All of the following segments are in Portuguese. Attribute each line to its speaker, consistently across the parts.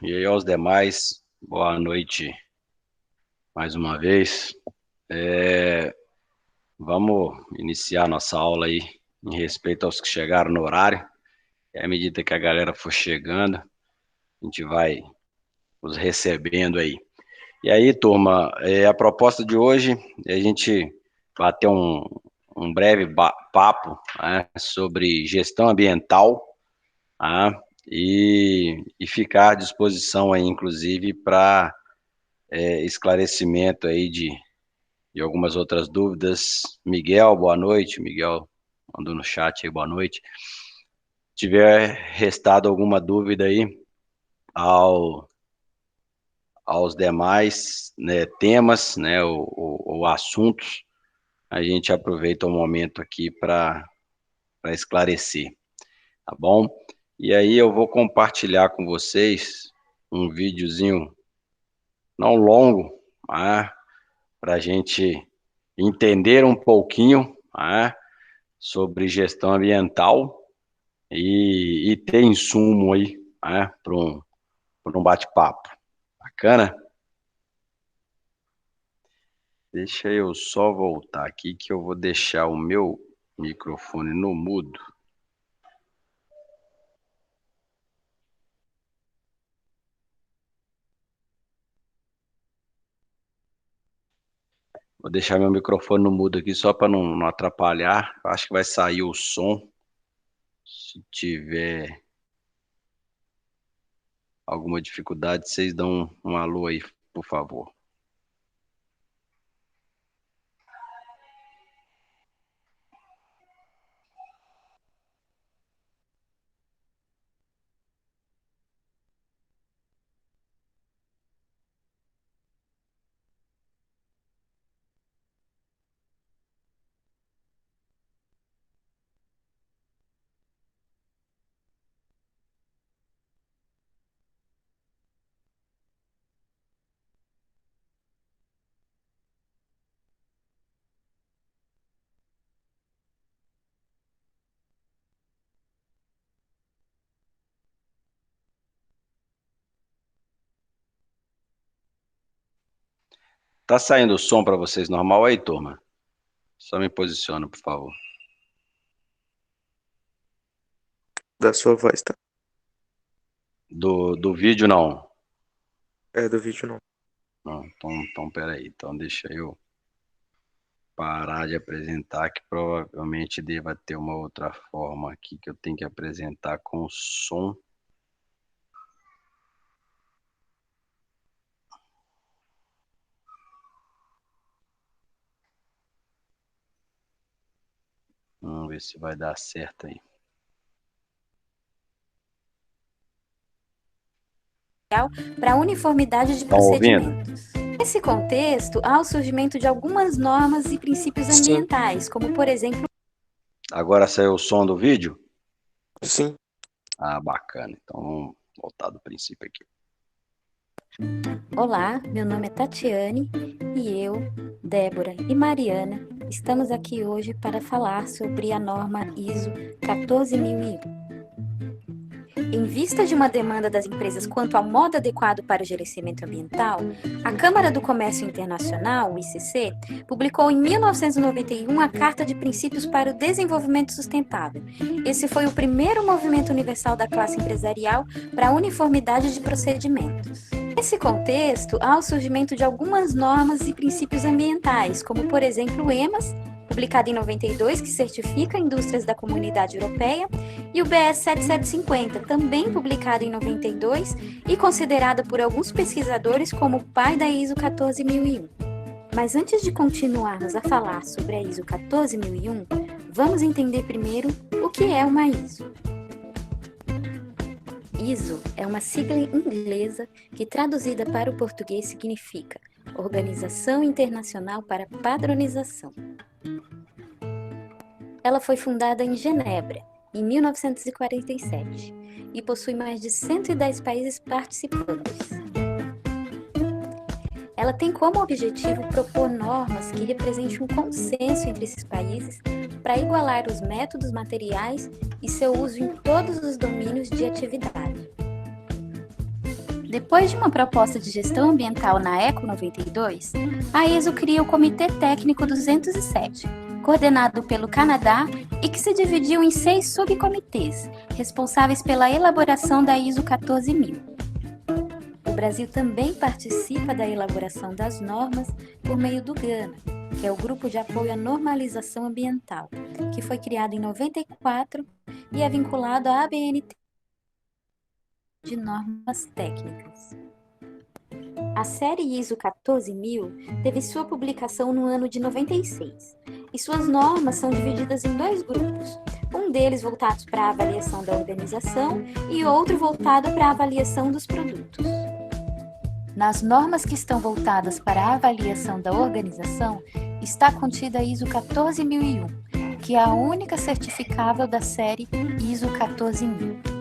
Speaker 1: E aí aos demais, boa noite mais uma vez. Vamos iniciar nossa aula aí em respeito aos que chegaram no horário. E à medida que a galera for chegando, a gente vai os recebendo aí. E aí, turma, a proposta de hoje é a gente bater um breve papo, né, sobre gestão ambiental, tá? E ficar à disposição aí, inclusive, para esclarecimento aí de algumas outras dúvidas. Miguel, boa noite. Miguel mandou no chat aí, boa noite. Se tiver restado alguma dúvida aí ao, aos demais, né, temas, né, ou assuntos, a gente aproveita o momento aqui para esclarecer, tá bom? E aí eu vou compartilhar com vocês um videozinho não longo, mas para a gente entender um pouquinho, né, sobre gestão ambiental e ter insumo aí, né, para um bate-papo. Bacana? Deixa eu só voltar aqui que eu vou deixar o meu microfone no mudo. Vou deixar meu microfone no mudo aqui só para não atrapalhar. Acho que vai sair o som. Se tiver alguma dificuldade, vocês dão um alô aí, por favor. Tá saindo o som para vocês normal aí, turma? Só me posiciona, por favor.
Speaker 2: Da sua voz, tá?
Speaker 1: Do vídeo, não.
Speaker 2: É, do vídeo não.
Speaker 1: Não, então peraí. Então deixa eu parar de apresentar, que provavelmente deva ter uma outra forma aqui que eu tenho que apresentar com o som. Vamos ver se vai dar certo aí.
Speaker 3: Para uniformidade de
Speaker 1: Estão ouvindo?
Speaker 3: procedimentos. Nesse contexto, há o surgimento de algumas normas e princípios
Speaker 2: Sim,
Speaker 3: ambientais, como, por exemplo,
Speaker 1: Agora saiu o som do vídeo?
Speaker 2: sim.
Speaker 1: Ah, bacana. Então vamos voltar do princípio aqui.
Speaker 3: Olá, meu nome é Tatiane e eu, Débora e Mariana estamos aqui hoje para falar sobre a norma ISO 14001. Em vista de uma demanda das empresas quanto ao modo adequado para o gerenciamento ambiental, a Câmara do Comércio Internacional, o ICC, publicou em 1991 a Carta de Princípios para o Desenvolvimento Sustentável. Esse foi o primeiro movimento universal da classe empresarial para a uniformidade de procedimentos. Nesse contexto, há o surgimento de algumas normas e princípios ambientais, como, por exemplo, o EMAS, publicado em 92, que certifica indústrias da Comunidade Europeia, e o BS 7750, também publicado em 92 e considerado por alguns pesquisadores como o pai da ISO 14001. Mas antes de continuarmos a falar sobre a ISO 14001, vamos entender primeiro o que é uma ISO. ISO é uma sigla inglesa que, traduzida para o português, significa Organização Internacional para Padronização. Ela foi fundada em Genebra, em 1947, e possui mais de 110 países participantes. Ela tem como objetivo propor normas que representem um consenso entre esses países para igualar os métodos materiais e seu uso em todos os domínios de atividade. Depois de uma proposta de gestão ambiental na ECO 92, a ISO cria o Comitê Técnico 207, coordenado pelo Canadá e que se dividiu em 6 subcomitês, responsáveis pela elaboração da ISO 14000. O Brasil também participa da elaboração das normas por meio do GANA, que é o Grupo de Apoio à Normalização Ambiental, que foi criado em 94 e é vinculado à ABNT de normas técnicas. A série ISO 14000 teve sua publicação no ano de 96, e suas normas são divididas em 2 grupos, um deles voltado para a avaliação da organização e outro voltado para a avaliação dos produtos. Nas normas que estão voltadas para a avaliação da organização, está contida a ISO 14001, que é a única certificável da série ISO 14000.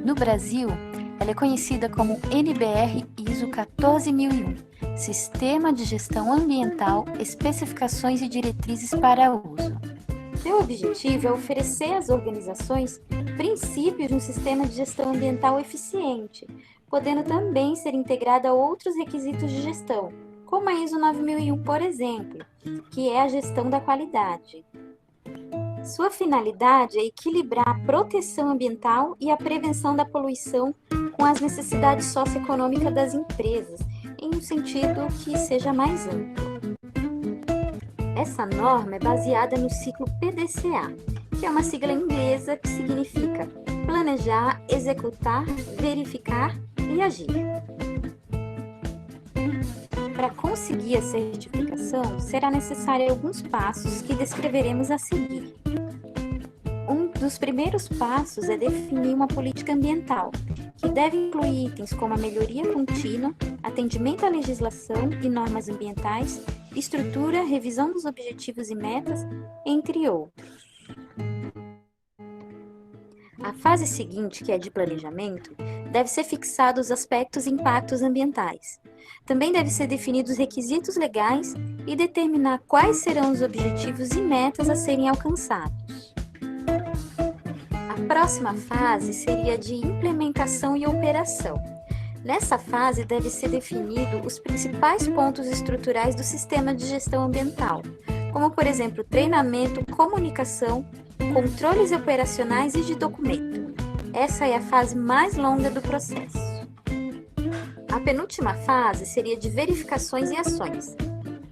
Speaker 3: No Brasil, ela é conhecida como NBR ISO 14001, Sistema de Gestão Ambiental, Especificações e Diretrizes para Uso. Seu objetivo é oferecer às organizações princípios de um sistema de gestão ambiental eficiente, podendo também ser integrada a outros requisitos de gestão, como a ISO 9001, por exemplo, que é a gestão da qualidade. Sua finalidade é equilibrar a proteção ambiental e a prevenção da poluição com as necessidades socioeconômicas das empresas, em um sentido que seja mais amplo. Essa norma é baseada no ciclo PDCA, que é uma sigla inglesa que significa planejar, executar, verificar e agir. Para conseguir a certificação, será necessário alguns passos que descreveremos a seguir. Um dos primeiros passos é definir uma política ambiental, que deve incluir itens como a melhoria contínua, atendimento à legislação e normas ambientais, estrutura, revisão dos objetivos e metas, entre outros. A fase seguinte, que é de planejamento, deve ser fixado os aspectos e impactos ambientais. Também deve ser definidos os requisitos legais e determinar quais serão os objetivos e metas a serem alcançados. A próxima fase seria de implementação e operação. Nessa fase deve ser definido os principais pontos estruturais do sistema de gestão ambiental, como por exemplo treinamento, comunicação, controles operacionais e de documento. Essa é a fase mais longa do processo. A penúltima fase seria de verificações e ações.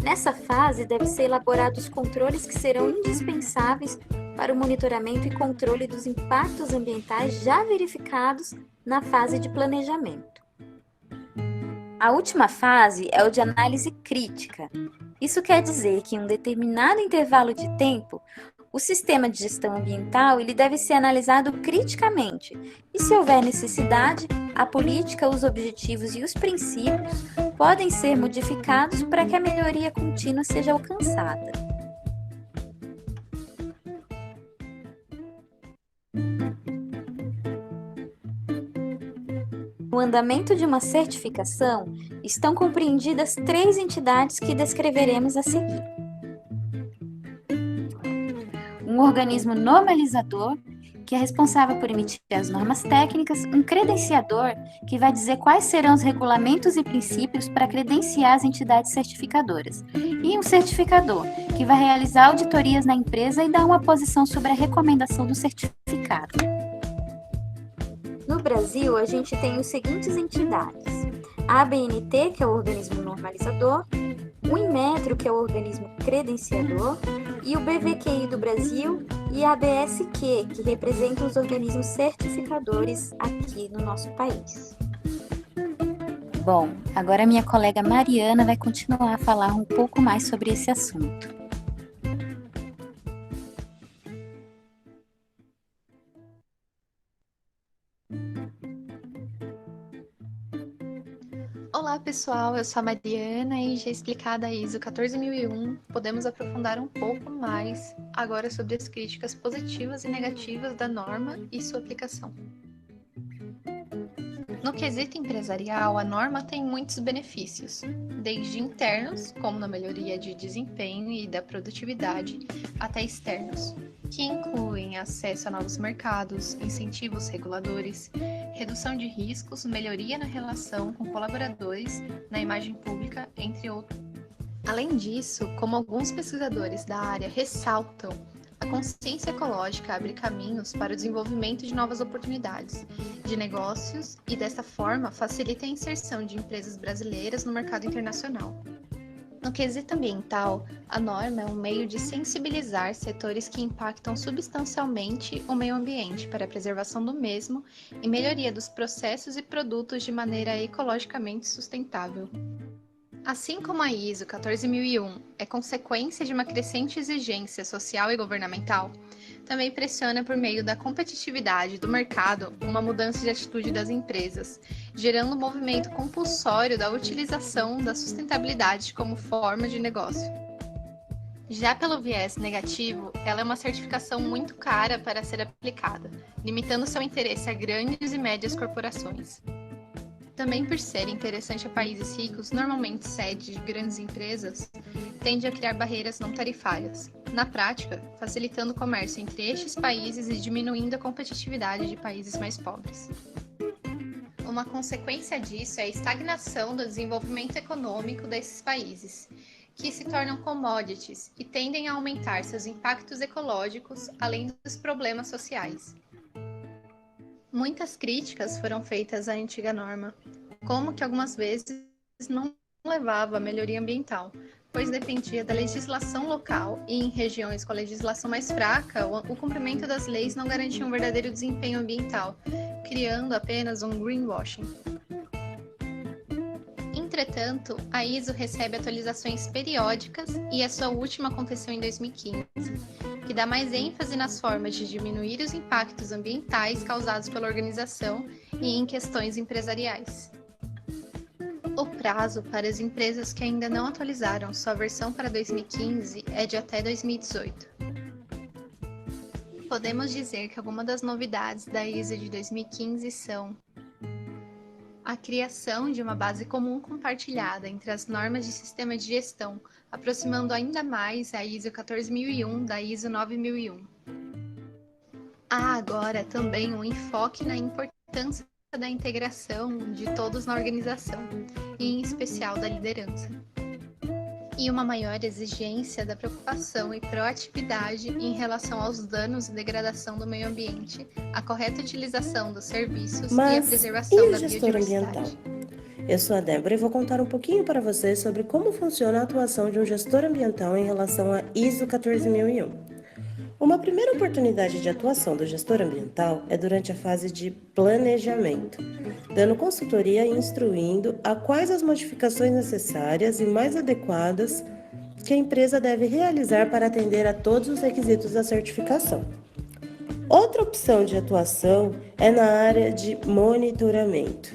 Speaker 3: Nessa fase, deve ser elaborados controles que serão indispensáveis para o monitoramento e controle dos impactos ambientais já verificados na fase de planejamento. A última fase é o de análise crítica. Isso quer dizer que em um determinado intervalo de tempo, o sistema de gestão ambiental ele deve ser analisado criticamente e, se houver necessidade, a política, os objetivos e os princípios podem ser modificados para que a melhoria contínua seja alcançada. No andamento de uma certificação, estão compreendidas 3 entidades que descreveremos a seguir. Um organismo normalizador, que é responsável por emitir as normas técnicas, um credenciador, que vai dizer quais serão os regulamentos e princípios para credenciar as entidades certificadoras, e um certificador, que vai realizar auditorias na empresa e dar uma posição sobre a recomendação do certificado. No Brasil, a gente tem os seguintes entidades: a ABNT, que é o organismo normalizador, o Inmetro, que é o organismo credenciador, e o BVQI do Brasil e a ABSQ, que representam os organismos certificadores aqui no nosso país. Bom, agora minha colega Mariana vai continuar a falar um pouco mais sobre esse assunto.
Speaker 4: Olá pessoal, eu sou a Mariana e já explicada a ISO 14001, podemos aprofundar um pouco mais agora sobre as críticas positivas e negativas da norma e sua aplicação. No quesito empresarial, a norma tem muitos benefícios, desde internos, como na melhoria de desempenho e da produtividade, até externos, que incluem acesso a novos mercados, incentivos reguladores, redução de riscos, melhoria na relação com colaboradores, na imagem pública, entre outros. Além disso, como alguns pesquisadores da área ressaltam, a consciência ecológica abre caminhos para o desenvolvimento de novas oportunidades de negócios e, desta forma, facilita a inserção de empresas brasileiras no mercado internacional. No quesito ambiental, a norma é um meio de sensibilizar setores que impactam substancialmente o meio ambiente para a preservação do mesmo e melhoria dos processos e produtos de maneira ecologicamente sustentável. Assim como a ISO 14001 é consequência de uma crescente exigência social e governamental, também pressiona por meio da competitividade do mercado uma mudança de atitude das empresas, gerando um movimento compulsório da utilização da sustentabilidade como forma de negócio. Já pelo viés negativo, ela é uma certificação muito cara para ser aplicada, limitando seu interesse a grandes e médias corporações. Também por ser interessante a países ricos, normalmente sede de grandes empresas, tende a criar barreiras não tarifárias, na prática, facilitando o comércio entre estes países e diminuindo a competitividade de países mais pobres. Uma consequência disso é a estagnação do desenvolvimento econômico desses países, que se tornam commodities e tendem a aumentar seus impactos ecológicos, além dos problemas sociais. Muitas críticas foram feitas à antiga norma, como que algumas vezes não levava à melhoria ambiental, pois dependia da legislação local e em regiões com a legislação mais fraca, o cumprimento das leis não garantia um verdadeiro desempenho ambiental, criando apenas um greenwashing. Entretanto, a ISO recebe atualizações periódicas e a sua última aconteceu em 2015, que dá mais ênfase nas formas de diminuir os impactos ambientais causados pela organização e em questões empresariais. O prazo para as empresas que ainda não atualizaram sua versão para 2015 é de até 2018. Podemos dizer que algumas das novidades da ISO de 2015 são a criação de uma base comum compartilhada entre as normas de sistema de gestão, aproximando ainda mais a ISO 14001 da ISO 9001. Há agora também um enfoque na importância da integração de todos na organização, e em especial da liderança. E uma maior exigência da preocupação e proatividade em relação aos danos e degradação do meio ambiente, a correta utilização dos serviços e a preservação da biodiversidade.
Speaker 5: Ambiental? Eu sou a Débora e vou contar um pouquinho para vocês sobre como funciona a atuação de um gestor ambiental em relação à ISO 14001. Uma primeira oportunidade de atuação do gestor ambiental é durante a fase de planejamento, dando consultoria e instruindo a quais as modificações necessárias e mais adequadas que a empresa deve realizar para atender a todos os requisitos da certificação. Outra opção de atuação é na área de monitoramento,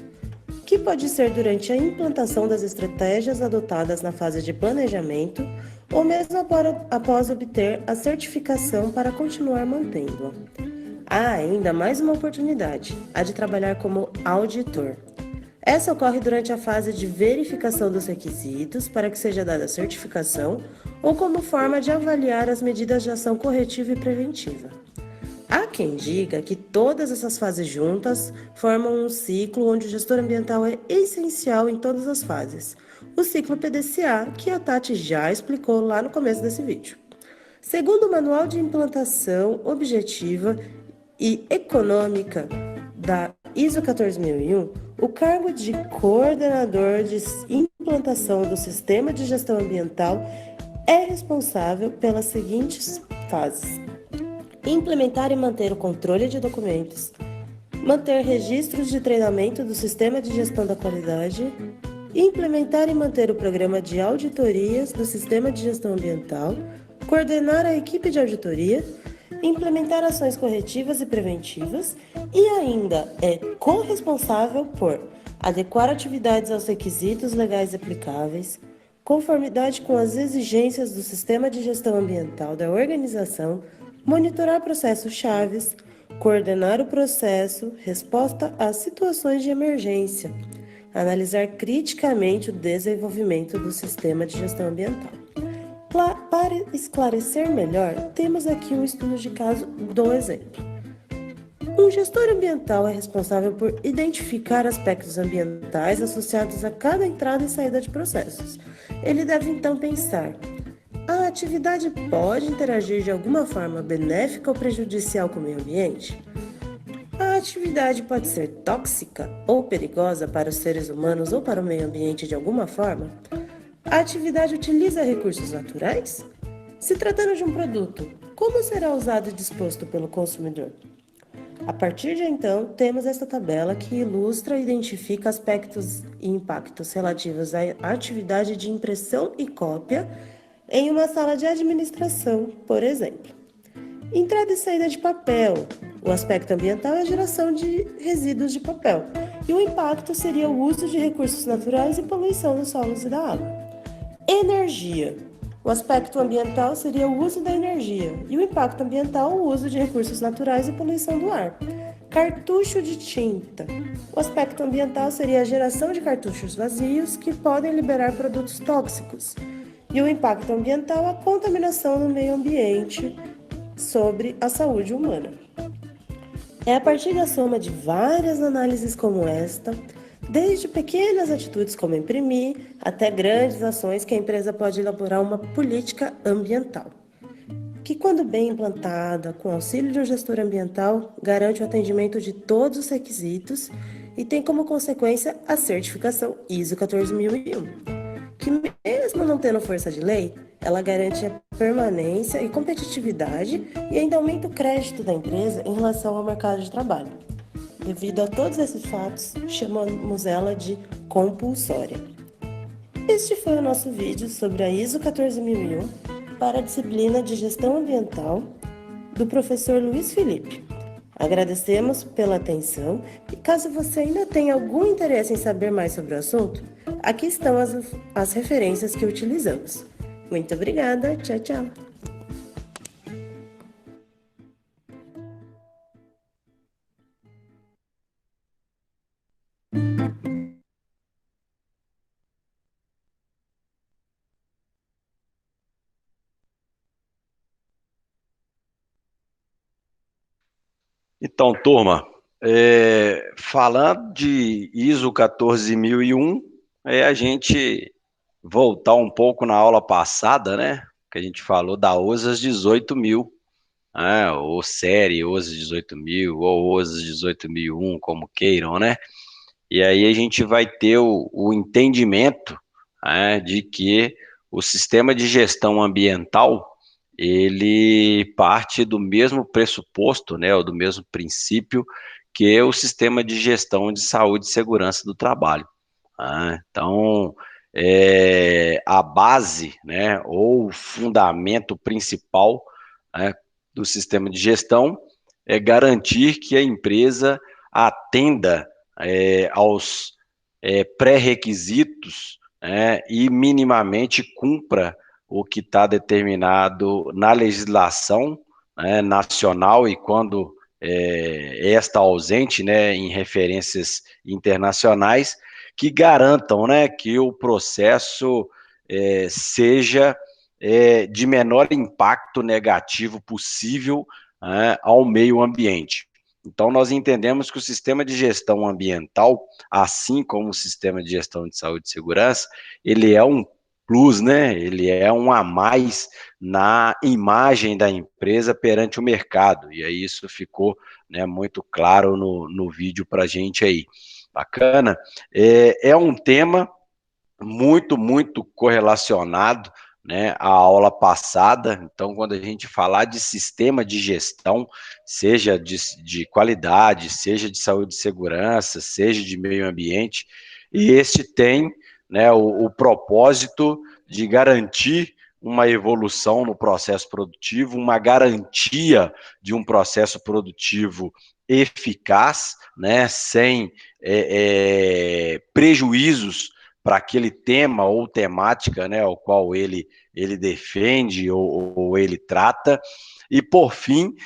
Speaker 5: que pode ser durante a implantação das estratégias adotadas na fase de planejamento ou mesmo após obter a certificação para continuar mantendo-a. Há ainda mais uma oportunidade, a de trabalhar como auditor. Essa ocorre durante a fase de verificação dos requisitos para que seja dada a certificação ou como forma de avaliar as medidas de ação corretiva e preventiva. Há quem diga que todas essas fases juntas formam um ciclo onde o gestor ambiental é essencial em todas as fases. O ciclo PDCA, que a Tati já explicou lá no começo desse vídeo. Segundo o Manual de Implantação Objetiva e Econômica da ISO 14001, o cargo de coordenador de implantação do Sistema de Gestão Ambiental é responsável pelas seguintes fases: implementar e manter o controle de documentos, manter registros de treinamento do Sistema de Gestão da Qualidade, implementar e manter o programa de auditorias do Sistema de Gestão Ambiental, coordenar a equipe de auditoria, implementar ações corretivas e preventivas e ainda é corresponsável por adequar atividades aos requisitos legais aplicáveis, conformidade com as exigências do Sistema de Gestão Ambiental da organização, monitorar processos chaves, coordenar o processo, resposta às situações de emergência, analisar criticamente o desenvolvimento do sistema de gestão ambiental. Para esclarecer melhor, temos aqui um estudo de caso do exemplo. Um gestor ambiental é responsável por identificar aspectos ambientais associados a cada entrada e saída de processos. Ele deve então pensar: a atividade pode interagir de alguma forma benéfica ou prejudicial com o meio ambiente? A atividade pode ser tóxica ou perigosa para os seres humanos ou para o meio ambiente de alguma forma? A atividade utiliza recursos naturais? Se tratando de um produto, como será usado e disposto pelo consumidor? A partir de então, temos esta tabela que ilustra e identifica aspectos e impactos relativos à atividade de impressão e cópia em uma sala de administração, por exemplo. Entrada e saída de papel. O aspecto ambiental é a geração de resíduos de papel, e o impacto seria o uso de recursos naturais e poluição dos solos e da água. Energia. O aspecto ambiental seria o uso da energia, e o impacto ambiental o uso de recursos naturais e poluição do ar. Cartucho de tinta. O aspecto ambiental seria a geração de cartuchos vazios que podem liberar produtos tóxicos, e o impacto ambiental a contaminação no meio ambiente sobre a saúde humana. É a partir da soma de várias análises como esta, desde pequenas atitudes como imprimir, até grandes ações, que a empresa pode elaborar uma política ambiental, que, quando bem implantada, com auxílio de um gestor ambiental, garante o atendimento de todos os requisitos e tem como consequência a certificação ISO 14001, que, mesmo não tendo força de lei, ela garante a permanência e competitividade e ainda aumenta o crédito da empresa em relação ao mercado de trabalho. Devido a todos esses fatos, chamamos ela de compulsória. Este foi o nosso vídeo sobre a ISO 14001 para a disciplina de Gestão Ambiental do professor Luiz Felipe. Agradecemos pela atenção e, caso você ainda tenha algum interesse em saber mais sobre o assunto, aqui estão as referências que utilizamos. Muito obrigada, tchau, tchau.
Speaker 1: Então, turma, falando de ISO 14001, a gente voltar um pouco na aula passada, né? Que a gente falou da OSAS 18.000, né? Ou série OSAS 18.000, ou OSAS 18.001, como queiram, né? E aí a gente vai ter o entendimento, né, de que o sistema de gestão ambiental, ele parte do mesmo pressuposto, né, ou do mesmo princípio que o sistema de gestão de saúde e segurança do trabalho. Então, a base, né, ou o fundamento principal, né, do sistema de gestão é garantir que a empresa atenda aos pré-requisitos, né, e minimamente cumpra o que está determinado na legislação, né, nacional, e quando esta ausente, né, em referências internacionais, que garantam, né, que o processo seja de menor impacto negativo possível, né, ao meio ambiente. Então, nós entendemos que o sistema de gestão ambiental, assim como o sistema de gestão de saúde e segurança, ele é um plus, né? Ele é um a mais na imagem da empresa perante o mercado. E aí isso ficou, né, muito claro no vídeo para a gente aí. Bacana? É um tema muito, muito correlacionado, né, à aula passada. Então, quando a gente falar de sistema de gestão, seja de qualidade, seja de saúde e segurança, seja de meio ambiente, e este tem, né, o propósito de garantir uma evolução no processo produtivo, uma garantia de um processo produtivo eficaz, né, sem prejuízos para aquele tema ou temática, né, o qual ele defende ou ele trata. E, por fim,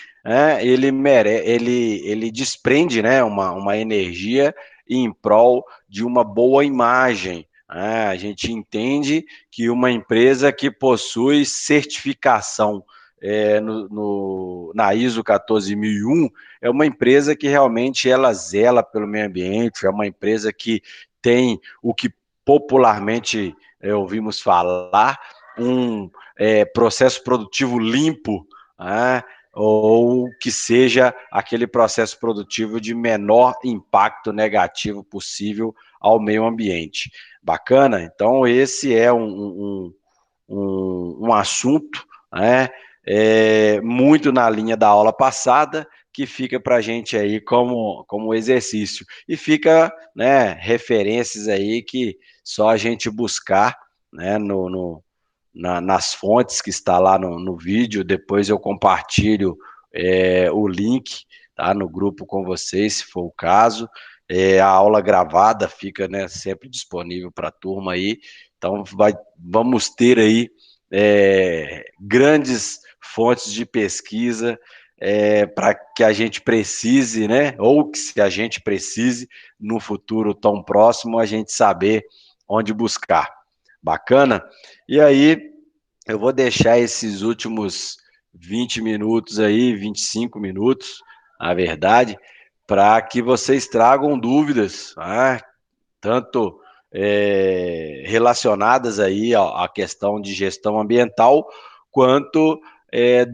Speaker 1: ele desprende, né, uma energia em prol de uma boa imagem. A gente entende que uma empresa que possui certificação na ISO 14001, é uma empresa que realmente ela zela pelo meio ambiente, é uma empresa que tem o que popularmente ouvimos falar, um processo produtivo limpo, né? Ou que seja aquele processo produtivo de menor impacto negativo possível ao meio ambiente. Bacana? Então, esse é um assunto, né, muito na linha da aula passada, que fica para a gente aí como exercício. E fica, né, referências aí que só a gente buscar, né, nas fontes que está lá no vídeo. Depois eu compartilho o link, tá, no grupo com vocês, se for o caso. A aula gravada fica, né, sempre disponível para a turma aí. Então, vamos ter aí grandes fontes de pesquisa para que a gente precise, né, ou que se a gente precise, no futuro tão próximo, a gente saber onde buscar. Bacana? E aí, eu vou deixar esses últimos 20 minutos aí, 25 minutos, na verdade, para que vocês tragam dúvidas, né? Tanto relacionadas aí à questão de gestão ambiental, quanto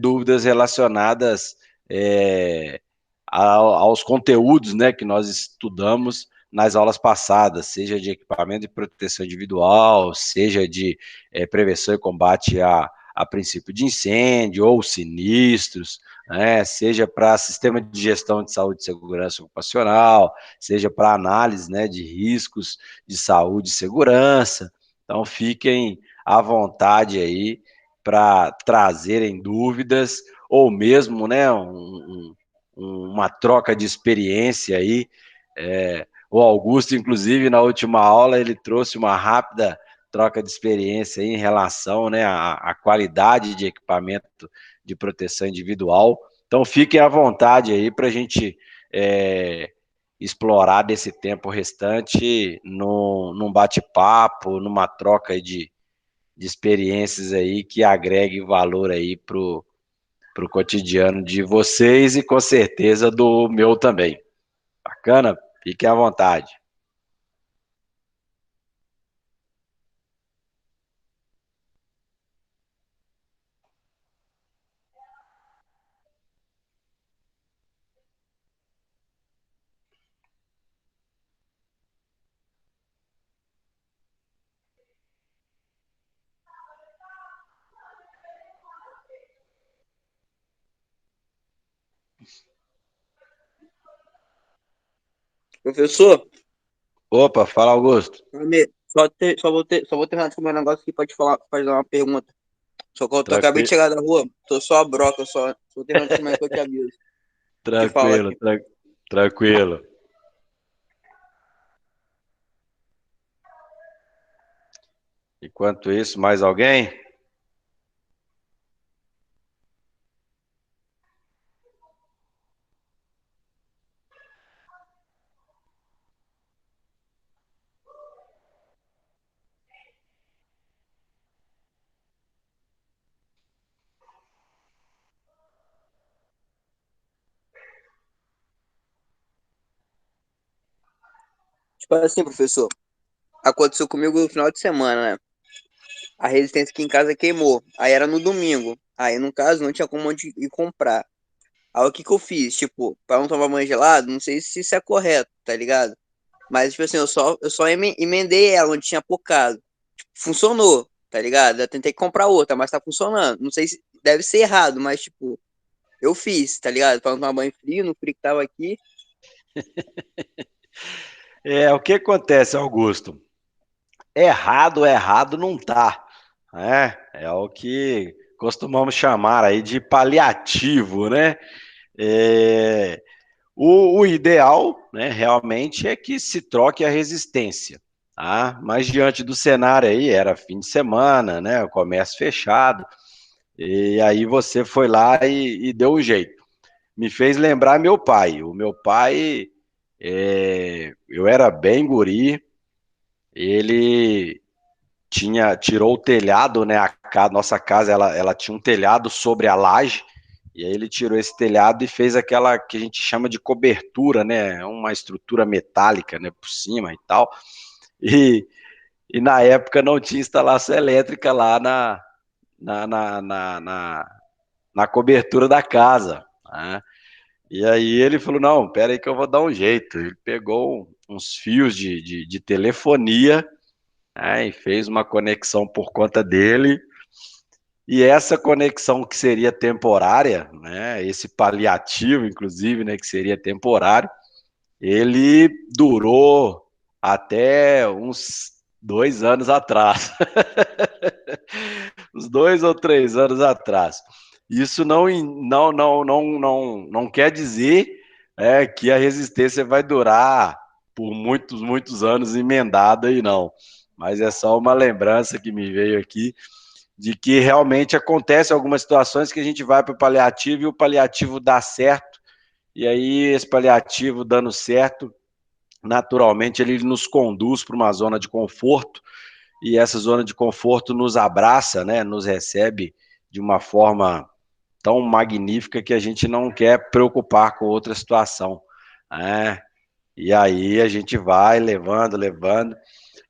Speaker 1: dúvidas relacionadas aos conteúdos, né, que nós estudamos nas aulas passadas, seja de equipamento de proteção individual, seja de prevenção e combate a princípio de incêndio ou sinistros, né, seja para sistema de gestão de saúde e segurança ocupacional, seja para análise, né, de riscos de saúde e segurança. Então, fiquem à vontade aí para trazerem dúvidas, ou mesmo, né, uma troca de experiência aí. O Augusto, inclusive, na última aula, ele trouxe uma rápida troca de experiência aí em relação, né, à qualidade de equipamento de proteção individual. Então, fiquem à vontade aí para a gente explorar desse tempo restante num bate-papo, numa troca de experiências aí que agregue valor aí para o cotidiano de vocês e com certeza do meu também. Bacana? Fiquem à vontade.
Speaker 6: Professor,
Speaker 1: Opa, fala, Augusto.
Speaker 6: só vou terminar de comer um negócio aqui pra te fazer uma pergunta. Só que eu acabei de
Speaker 1: Tranquilo,
Speaker 6: chegar da rua, tô só a broca, só terminando de comer que eu te aviso. Te falo
Speaker 1: tranquilo,
Speaker 6: aqui.
Speaker 1: tranquilo. Enquanto isso, mais alguém?
Speaker 6: Tipo assim, professor, aconteceu comigo no final de semana, né? A resistência aqui em casa queimou. Aí era no domingo. Aí, no caso, não tinha como onde ir comprar. Aí o que que eu fiz? Tipo, pra não tomar banho gelado, não sei se isso é correto, tá ligado? Mas, tipo assim, eu só emendei ela onde tinha pocado. Tipo, funcionou, tá ligado? Eu tentei comprar outra, mas tá funcionando. Não sei se deve ser errado, mas, tipo, eu fiz, tá ligado? Pra não tomar banho frio, no frio que tava aqui.
Speaker 1: O que acontece, Augusto? Errado não tá, né? É o que costumamos chamar aí de paliativo, né? É, o ideal, né, realmente é que se troque a resistência, tá? Mas diante do cenário aí, era fim de semana, né? O comércio fechado, e aí você foi lá e deu um jeito. Me fez lembrar meu pai. O meu pai, eu era bem guri, ele tirou o telhado, né? Nossa casa, ela tinha um telhado sobre a laje, e aí ele tirou esse telhado e fez aquela que a gente chama de cobertura, né? Uma estrutura metálica, né? Por cima e tal. E, e na época não tinha instalação elétrica lá na, na, na, na, na cobertura da casa, né? E aí ele falou, não, pera aí que eu vou dar um jeito. Ele pegou uns fios de telefonia, né, e fez uma conexão por conta dele. E essa conexão que seria temporária, né, esse paliativo, inclusive, né, que seria temporário, ele durou até uns 2 anos atrás. Uns 2 ou 3 anos atrás. Isso não quer dizer que a resistência vai durar por muitos, muitos anos emendada aí, não. Mas é só uma lembrança que me veio aqui de que realmente acontece algumas situações que a gente vai para o paliativo e o paliativo dá certo, e aí esse paliativo dando certo, naturalmente ele nos conduz para uma zona de conforto, e essa zona de conforto nos abraça, né, nos recebe de uma forma tão magnífica que a gente não quer preocupar com outra situação, né? E aí a gente vai levando,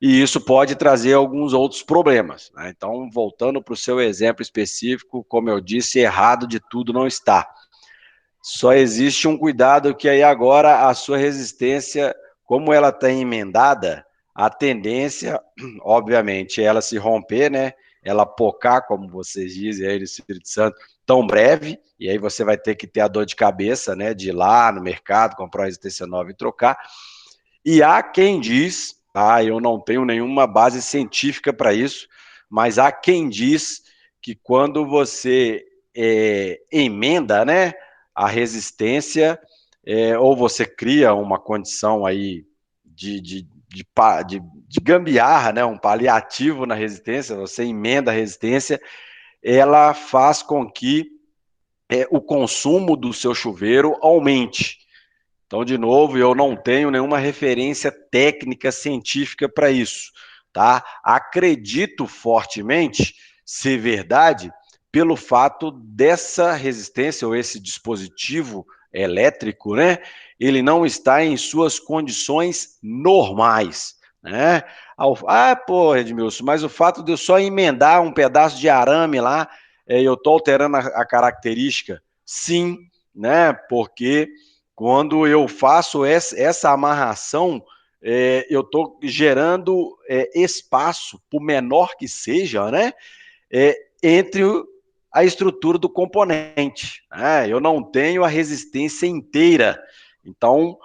Speaker 1: e isso pode trazer alguns outros problemas, né? Então, voltando para o seu exemplo específico, como eu disse, errado de tudo não está. Só existe um cuidado que aí agora a sua resistência, como ela está emendada, a tendência, obviamente, é ela se romper, né? Ela pocar, como vocês dizem aí no Espírito Santo, tão breve, e aí você vai ter que ter a dor de cabeça, né? De ir lá no mercado, comprar uma resistência nova e trocar. E há quem diz, eu não tenho nenhuma base científica para isso, mas há quem diz que quando você emenda, né, a resistência, ou você cria uma condição aí de gambiarra, né, um paliativo na resistência, você emenda a resistência, ela faz com que o consumo do seu chuveiro aumente. Então, de novo, eu não tenho nenhuma referência técnica científica para isso, tá? Acredito fortemente ser verdade pelo fato dessa resistência ou esse dispositivo elétrico, né? Ele não está em suas condições normais, né? Pô, Edmilson, mas o fato de eu só emendar um pedaço de arame lá, eu estou alterando a característica? Sim, né? Porque quando eu faço essa amarração, eu estou gerando espaço, por menor que seja, né, entre a estrutura do componente. Né? Eu não tenho a resistência inteira. Então,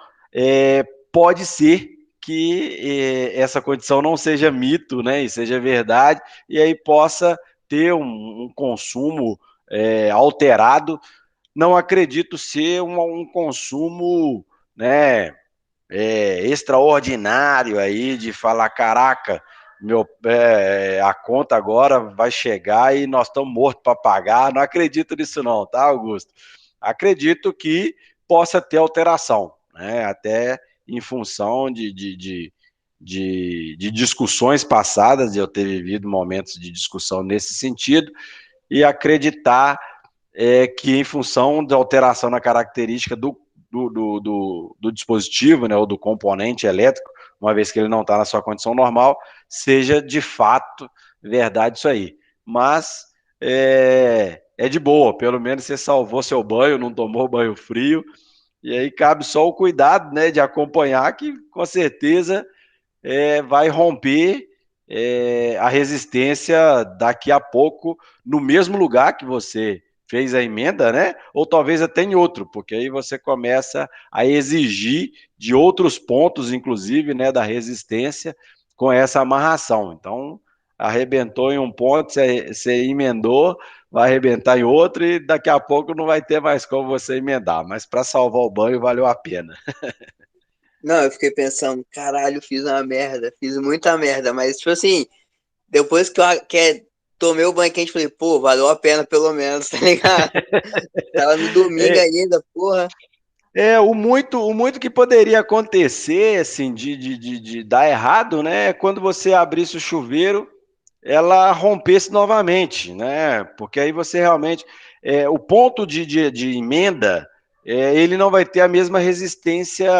Speaker 1: pode ser que essa condição não seja mito, né, e seja verdade, e aí possa ter um consumo alterado. Não acredito ser um consumo, né, extraordinário aí de falar, caraca, a conta agora vai chegar e nós estamos mortos para pagar. Não acredito nisso não, tá, Augusto? Acredito que possa ter alteração, né, até em função de discussões passadas, de eu ter vivido momentos de discussão nesse sentido, e acreditar que em função da alteração na característica do dispositivo, né, ou do componente elétrico, uma vez que ele não está na sua condição normal, seja de fato verdade isso aí. Mas é de boa, pelo menos você salvou seu banho, não tomou banho frio, e aí cabe só o cuidado, né, de acompanhar, que com certeza vai romper a resistência daqui a pouco no mesmo lugar que você fez a emenda, né? Ou talvez até em outro, porque aí você começa a exigir de outros pontos, inclusive, né, da resistência com essa amarração. Então, arrebentou em um ponto, você emendou, vai arrebentar em outro e daqui a pouco não vai ter mais como você emendar. Mas para salvar o banho valeu a pena.
Speaker 6: Não, eu fiquei pensando, caralho, fiz uma merda, fiz muita merda, mas tipo assim, depois que tomei o banho quente, falei, pô, valeu a pena pelo menos, tá ligado? Tava no domingo
Speaker 1: É,
Speaker 6: ainda, porra.
Speaker 1: o muito que poderia acontecer, assim, de dar errado, né? É quando você abrisse o chuveiro ela rompesse novamente, né? Porque aí você realmente, o ponto de emenda, ele não vai ter a mesma resistência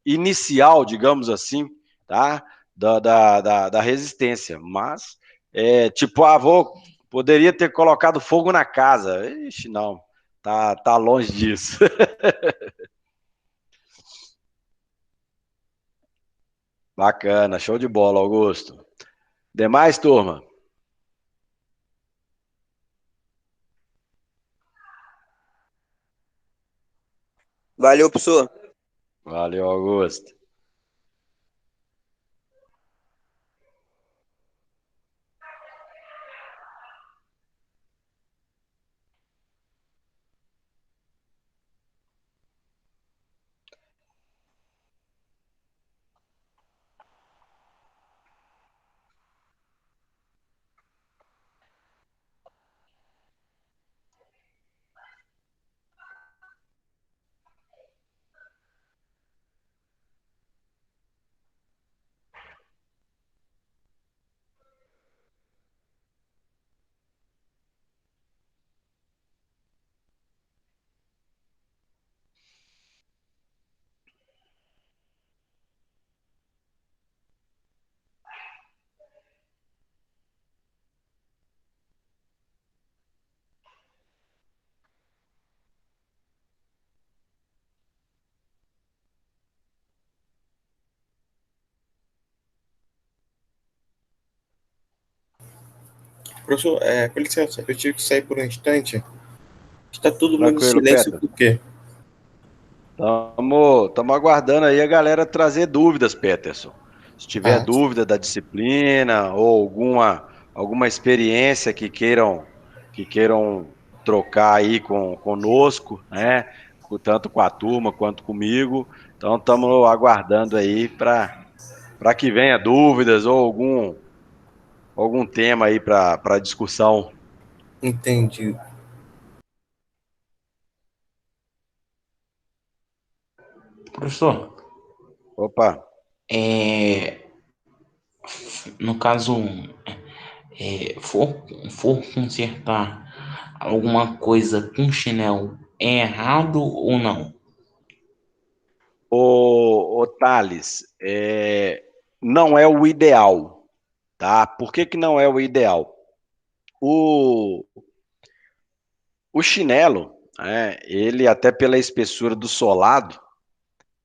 Speaker 1: inicial, digamos assim, tá? Da resistência, mas tipo, poderia ter colocado fogo na casa. Ixi, não, tá longe disso. Bacana, show de bola, Augusto. Demais, turma?
Speaker 6: Valeu, professor.
Speaker 1: Valeu, Augusto.
Speaker 2: Professor, com licença, eu tive que sair por um instante. Está todo mundo em
Speaker 1: Tranquilo,
Speaker 2: silêncio
Speaker 1: Peter.
Speaker 2: por quê?
Speaker 1: Estamos aguardando aí a galera trazer dúvidas, Peterson. Se tiver
Speaker 2: Ah,
Speaker 1: dúvida da disciplina ou alguma experiência que queiram trocar aí conosco, né? Tanto com a turma quanto comigo. Então estamos aguardando aí para que venha dúvidas ou algum tema aí para discussão.
Speaker 2: entendi.
Speaker 7: Professor,
Speaker 1: Opa,
Speaker 7: é, no caso, for consertar alguma coisa com chinelo, é errado ou não?
Speaker 1: ô Thales, não é o ideal, tá? Por que que não é o ideal? O, o chinelo, ele até pela espessura do solado,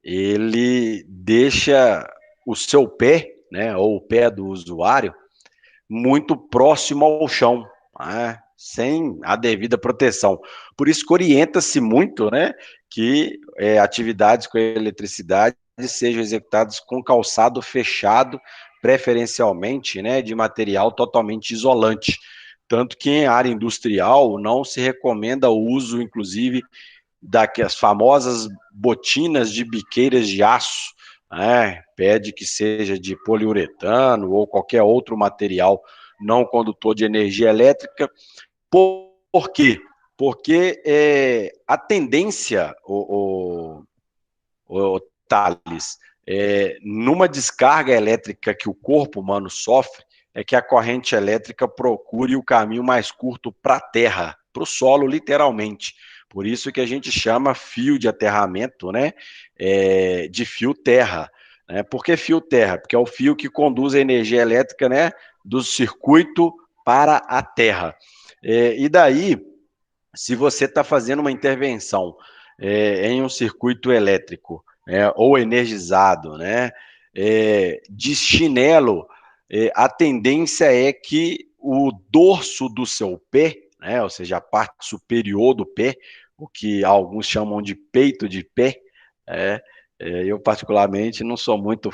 Speaker 1: ele deixa o seu pé, né, ou o pé do usuário, muito próximo ao chão, né, sem a devida proteção. Por isso que orienta-se muito, né, que atividades com eletricidade sejam executadas com calçado fechado, preferencialmente, né, de material totalmente isolante. Tanto que em área industrial não se recomenda o uso, inclusive, das famosas botinas de biqueiras de aço, né? Pede que seja de poliuretano ou qualquer outro material não condutor de energia elétrica. Por quê? Porque a tendência, o Thales, numa descarga elétrica que o corpo humano sofre, é que a corrente elétrica procure o caminho mais curto para a terra, para o solo, literalmente. Por isso que a gente chama fio de aterramento, né, de fio terra. Né? Por que fio terra? Porque é o fio que conduz a energia elétrica, né, do circuito para a terra. E daí, se você está fazendo uma intervenção em um circuito elétrico ou energizado, né, de chinelo, a tendência é que o dorso do seu pé, né, ou seja, a parte superior do pé, o que alguns chamam de peito de pé, eu particularmente não sou muito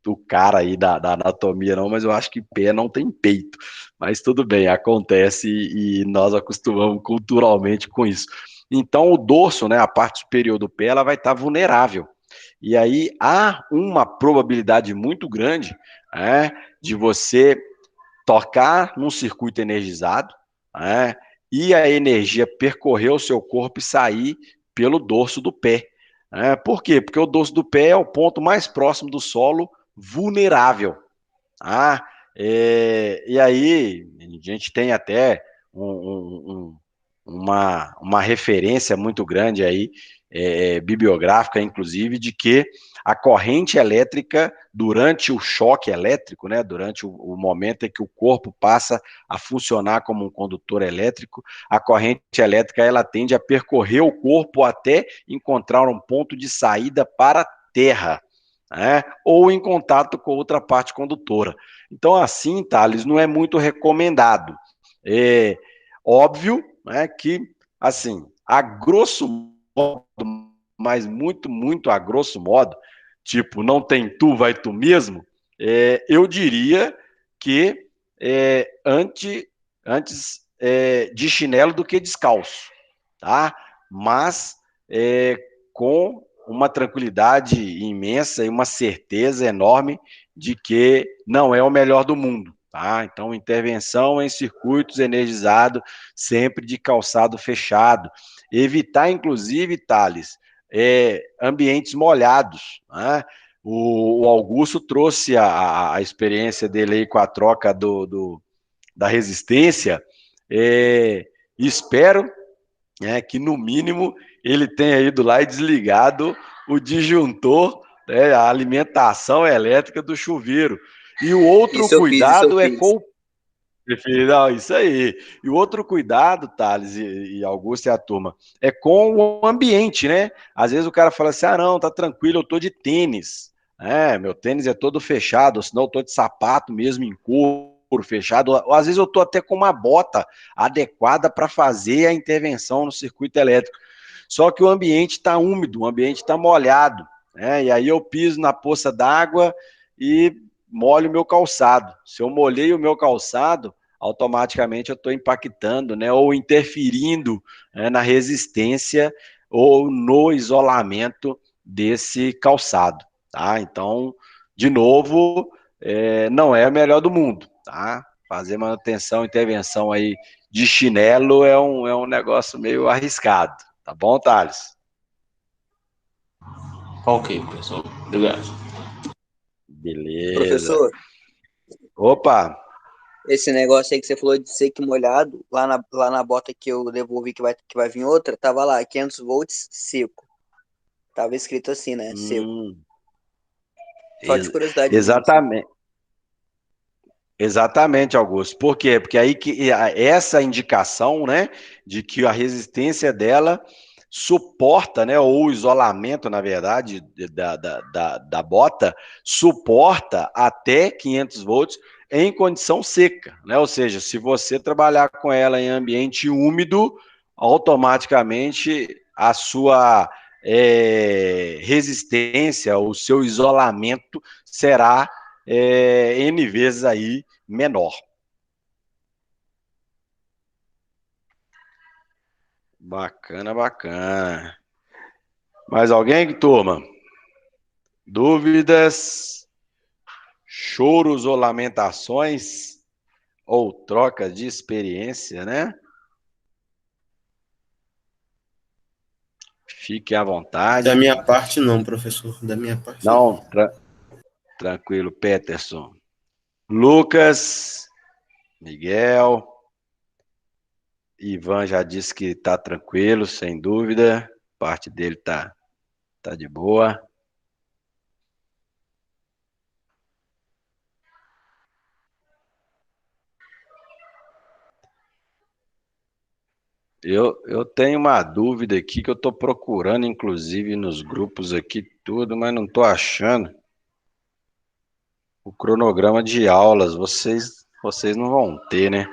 Speaker 1: do cara aí da anatomia, não, mas eu acho que pé não tem peito. Mas tudo bem, acontece e nós acostumamos culturalmente com isso. Então, o dorso, né, a parte superior do pé, ela vai estar vulnerável. E aí há uma probabilidade muito grande de você tocar num circuito energizado e a energia percorrer o seu corpo e sair pelo dorso do pé. Por quê? Porque o dorso do pé é o ponto mais próximo do solo vulnerável. E aí, a gente tem até uma referência muito grande aí, bibliográfica, inclusive, de que a corrente elétrica, durante o choque elétrico, né, durante o momento em que o corpo passa a funcionar como um condutor elétrico, a corrente elétrica ela tende a percorrer o corpo até encontrar um ponto de saída para a terra, né, ou em contato com outra parte condutora. Então, assim, Thales, não é muito recomendado. É óbvio, né, que, assim, a grosso modo, mas muito, muito a grosso modo, tipo, não tem tu, vai tu mesmo, eu diria que antes de chinelo do que descalço, tá? Mas com uma tranquilidade imensa e uma certeza enorme de que não é o melhor do mundo, tá? Então, intervenção em circuitos energizados, sempre de calçado fechado. Evitar, inclusive, Thales, ambientes molhados, né? O Augusto trouxe a experiência dele aí com a troca da resistência. Espero, que no mínimo ele tenha ido lá e desligado o disjuntor, né, a alimentação elétrica do chuveiro. E o outro
Speaker 6: Isso eu
Speaker 1: cuidado é
Speaker 6: fiz.
Speaker 1: com. Não, isso aí. E o outro cuidado, Thales e Augusto e a turma, é com o ambiente, né? Às vezes o cara fala assim: ah, não, tá tranquilo, eu tô de tênis. Meu tênis é todo fechado, senão eu tô de sapato mesmo em couro fechado. Ou, às vezes eu tô até com uma bota adequada para fazer a intervenção no circuito elétrico. Só que o ambiente está úmido, o ambiente está molhado, né? E aí eu piso na poça d'água e molho o meu calçado. Se eu molhei o meu calçado, automaticamente eu estou impactando, né, ou interferindo, né, na resistência ou no isolamento desse calçado, tá? Então, de novo, não é o melhor do mundo, tá? Fazer manutenção, intervenção aí de chinelo é um negócio meio arriscado, tá bom, Thales?
Speaker 7: Ok, professor. Obrigado.
Speaker 1: Beleza.
Speaker 6: Professor,
Speaker 1: Opa,
Speaker 6: esse negócio aí que você falou de seco e molhado, lá na bota que eu devolvi que vai vir outra, tava lá, 500 volts seco. Tava escrito assim, né? Seco.
Speaker 1: hum,
Speaker 6: Só de curiosidade mesmo, assim.
Speaker 1: exatamente. Exatamente, Augusto. Por quê? Porque aí que essa indicação, né, de que a resistência dela suporta, né, ou o isolamento, na verdade, da bota, suporta até 500 volts em condição seca, né? Ou seja, se você trabalhar com ela em ambiente úmido, automaticamente a sua resistência, o seu isolamento será N vezes aí menor. Bacana, bacana. Mais alguém, turma? Dúvidas, choros ou lamentações, ou troca de experiência, né? Fique à
Speaker 2: Da
Speaker 1: vontade.
Speaker 2: minha parte, não, professor. Da minha parte, não.
Speaker 1: Não, tranquilo, Peterson. Lucas, Miguel, Ivan já disse que tá tranquilo, sem dúvida. Parte dele tá de boa. Eu tenho uma dúvida aqui que eu estou procurando, inclusive nos grupos aqui, tudo, mas não estou achando o cronograma de aulas. Vocês não vão ter, né?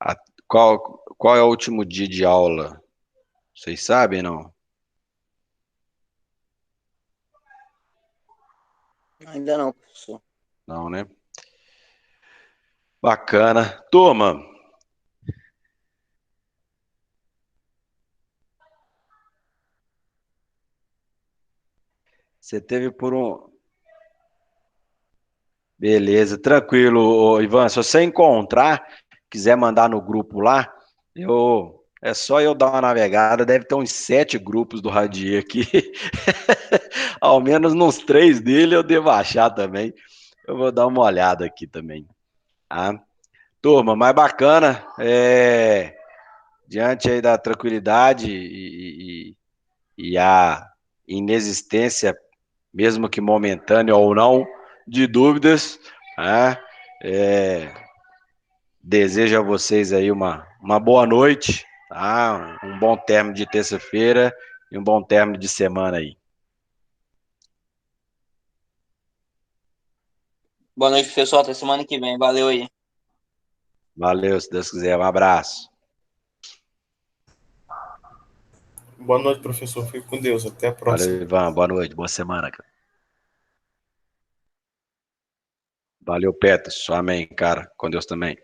Speaker 1: A- qual é o último dia de aula? Vocês sabem, não?
Speaker 6: Ainda não, professor.
Speaker 1: Não, né? Bacana. Turma, você teve por um. Beleza, tranquilo, ô, Ivan. Se você encontrar, quiser mandar no grupo lá, eu É só eu dar uma navegada, deve ter uns 7 grupos do Radier aqui. Ao menos nos 3 dele eu devo achar também. Eu vou dar uma olhada aqui também. Tá? Turma, mais bacana, diante aí da tranquilidade e a inexistência, mesmo que momentânea ou não, de dúvidas, tá? Desejo a vocês aí uma boa noite, tá? Um bom término de terça-feira e um bom término de semana aí.
Speaker 6: Boa noite, pessoal. Até semana que vem. Valeu aí.
Speaker 1: Valeu, se Deus quiser. Um abraço.
Speaker 2: Boa noite, professor. Fique com Deus. Até a próxima.
Speaker 1: Valeu, Ivan. Boa noite. Boa semana, cara. Valeu, Petros. Amém, cara. Com Deus também.